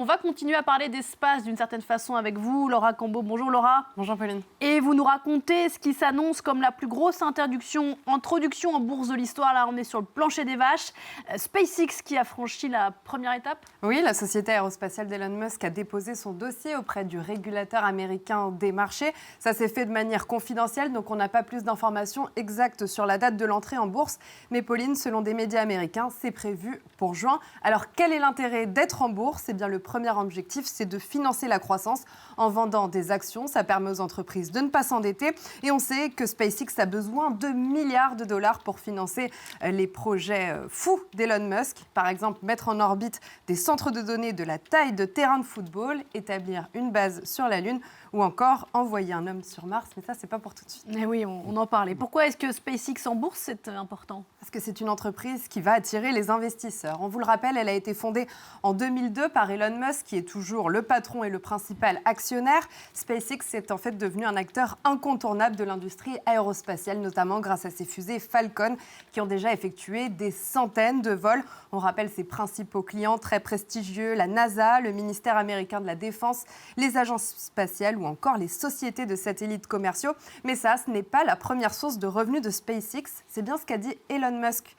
On va continuer à parler d'espace d'une certaine façon avec vous, Laura Cambeau. Bonjour Laura. Bonjour Pauline. Et vous nous racontez ce qui s'annonce comme la plus grosse introduction en bourse de l'histoire. Là, on est sur le plancher des vaches. SpaceX qui a franchi la première étape. Oui, la société aérospatiale d'Elon Musk a déposé son dossier auprès du régulateur américain des marchés. Ça s'est fait de manière confidentielle, donc on n'a pas plus d'informations exactes sur la date de l'entrée en bourse. Mais Pauline, selon des médias américains, c'est prévu pour juin. Alors quel est l'intérêt d'être en bourse ? Eh bien, le premier objectif, c'est de financer la croissance en vendant des actions. Ça permet aux entreprises de ne pas s'endetter. Et on sait que SpaceX a besoin de milliards de dollars pour financer les projets fous d'Elon Musk. Par exemple, mettre en orbite des centres de données de la taille de terrains de football, établir une base sur la Lune ou encore envoyer un homme sur Mars. Mais ça, c'est pas pour tout de suite. Eh oui, on en parlait. Pourquoi est-ce que SpaceX en bourse, c'est important ? Parce que c'est une entreprise qui va attirer les investisseurs. On vous le rappelle, elle a été fondée en 2002 par Elon Musk, qui est toujours le patron et le principal actionnaire. SpaceX est en fait devenu un acteur incontournable de l'industrie aérospatiale, notamment grâce à ses fusées Falcon, qui ont déjà effectué des centaines de vols. On rappelle ses principaux clients très prestigieux, la NASA, le ministère américain de la Défense, les agences spatiales ou encore les sociétés de satellites commerciaux. Mais ça, ce n'est pas la première source de revenus de SpaceX. C'est bien ce qu'a dit Elon Musk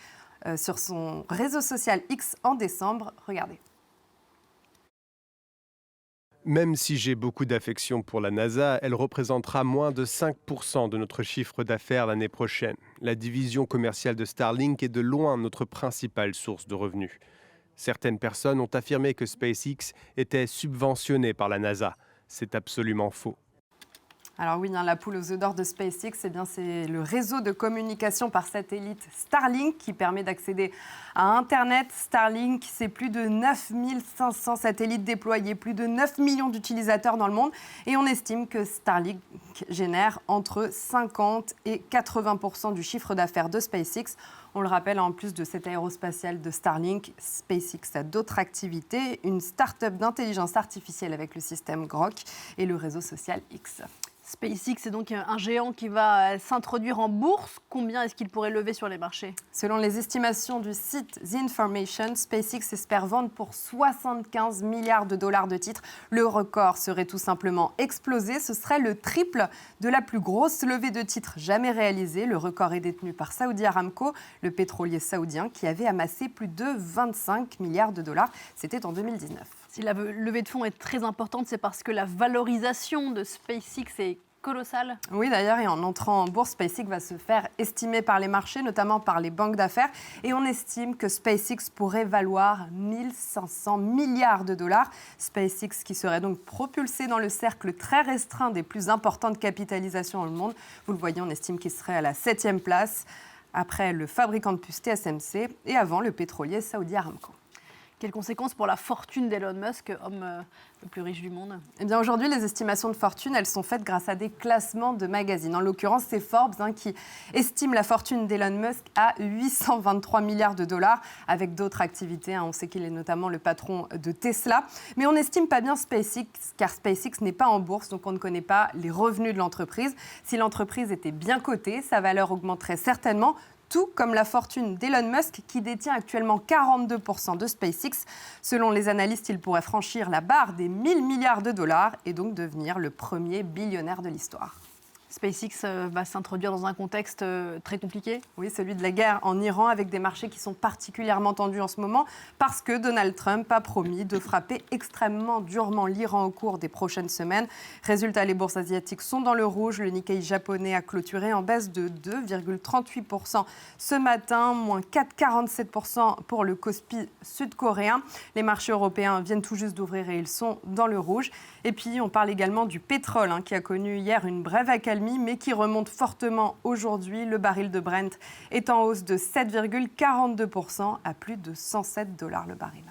sur son réseau social X en décembre. Regardez. Même si j'ai beaucoup d'affection pour la NASA, elle représentera moins de 5% de notre chiffre d'affaires l'année prochaine. La division commerciale de Starlink est de loin notre principale source de revenus. Certaines personnes ont affirmé que SpaceX était subventionné par la NASA. C'est absolument faux. Alors oui, la poule aux œufs d'or de SpaceX, c'est le réseau de communication par satellite Starlink qui permet d'accéder à Internet. Starlink, c'est plus de 9500 satellites déployés, plus de 9 millions d'utilisateurs dans le monde. Et on estime que Starlink génère entre 50 et 80% du chiffre d'affaires de SpaceX. On le rappelle, en plus de cet aérospatial de Starlink, SpaceX a d'autres activités, une start-up d'intelligence artificielle avec le système Grok et le réseau social X. SpaceX est donc un géant qui va s'introduire en bourse. Combien est-ce qu'il pourrait lever sur les marchés ? Selon les estimations du site The Information, SpaceX espère vendre pour 75 milliards de dollars de titres. Le record serait tout simplement explosé. Ce serait le triple de la plus grosse levée de titres jamais réalisée. Le record est détenu par Saudi Aramco, le pétrolier saoudien, qui avait amassé plus de 25 milliards de dollars. C'était en 2019. Si la levée de fonds est très importante, c'est parce que la valorisation de SpaceX est colossale. Oui, d'ailleurs, et en entrant en bourse, SpaceX va se faire estimer par les marchés, notamment par les banques d'affaires. Et on estime que SpaceX pourrait valoir 1500 milliards de dollars. SpaceX qui serait donc propulsé dans le cercle très restreint des plus importantes capitalisations au monde. Vous le voyez, on estime qu'il serait à la 7e place, après le fabricant de puces TSMC et avant le pétrolier Saudi Aramco. Quelles conséquences pour la fortune d'Elon Musk, homme le plus riche du monde ? Eh bien, aujourd'hui, les estimations de fortune, elles sont faites grâce à des classements de magazines. En l'occurrence, c'est Forbes qui estime la fortune d'Elon Musk à 823 milliards de dollars, avec d'autres activités. On sait qu'il est notamment le patron de Tesla. Mais on n'estime pas bien SpaceX, car SpaceX n'est pas en bourse, donc on ne connaît pas les revenus de l'entreprise. Si l'entreprise était bien cotée, sa valeur augmenterait certainement, tout comme la fortune d'Elon Musk qui détient actuellement 42% de SpaceX. Selon les analystes, il pourrait franchir la barre des 1000 milliards de dollars et donc devenir le premier billionnaire de l'histoire. SpaceX va s'introduire dans un contexte très compliqué. Oui, celui de la guerre en Iran, avec des marchés qui sont particulièrement tendus en ce moment, parce que Donald Trump a promis de frapper extrêmement durement l'Iran au cours des prochaines semaines. Résultat, les bourses asiatiques sont dans le rouge. Le Nikkei japonais a clôturé en baisse de 2,38% ce matin, moins 4,47% pour le Kospi sud-coréen. Les marchés européens viennent tout juste d'ouvrir et ils sont dans le rouge. Et puis, on parle également du pétrole, qui a connu hier une brève accalmie, mais qui remonte fortement aujourd'hui. Le baril de Brent est en hausse de 7,42% à plus de 107 $ le baril.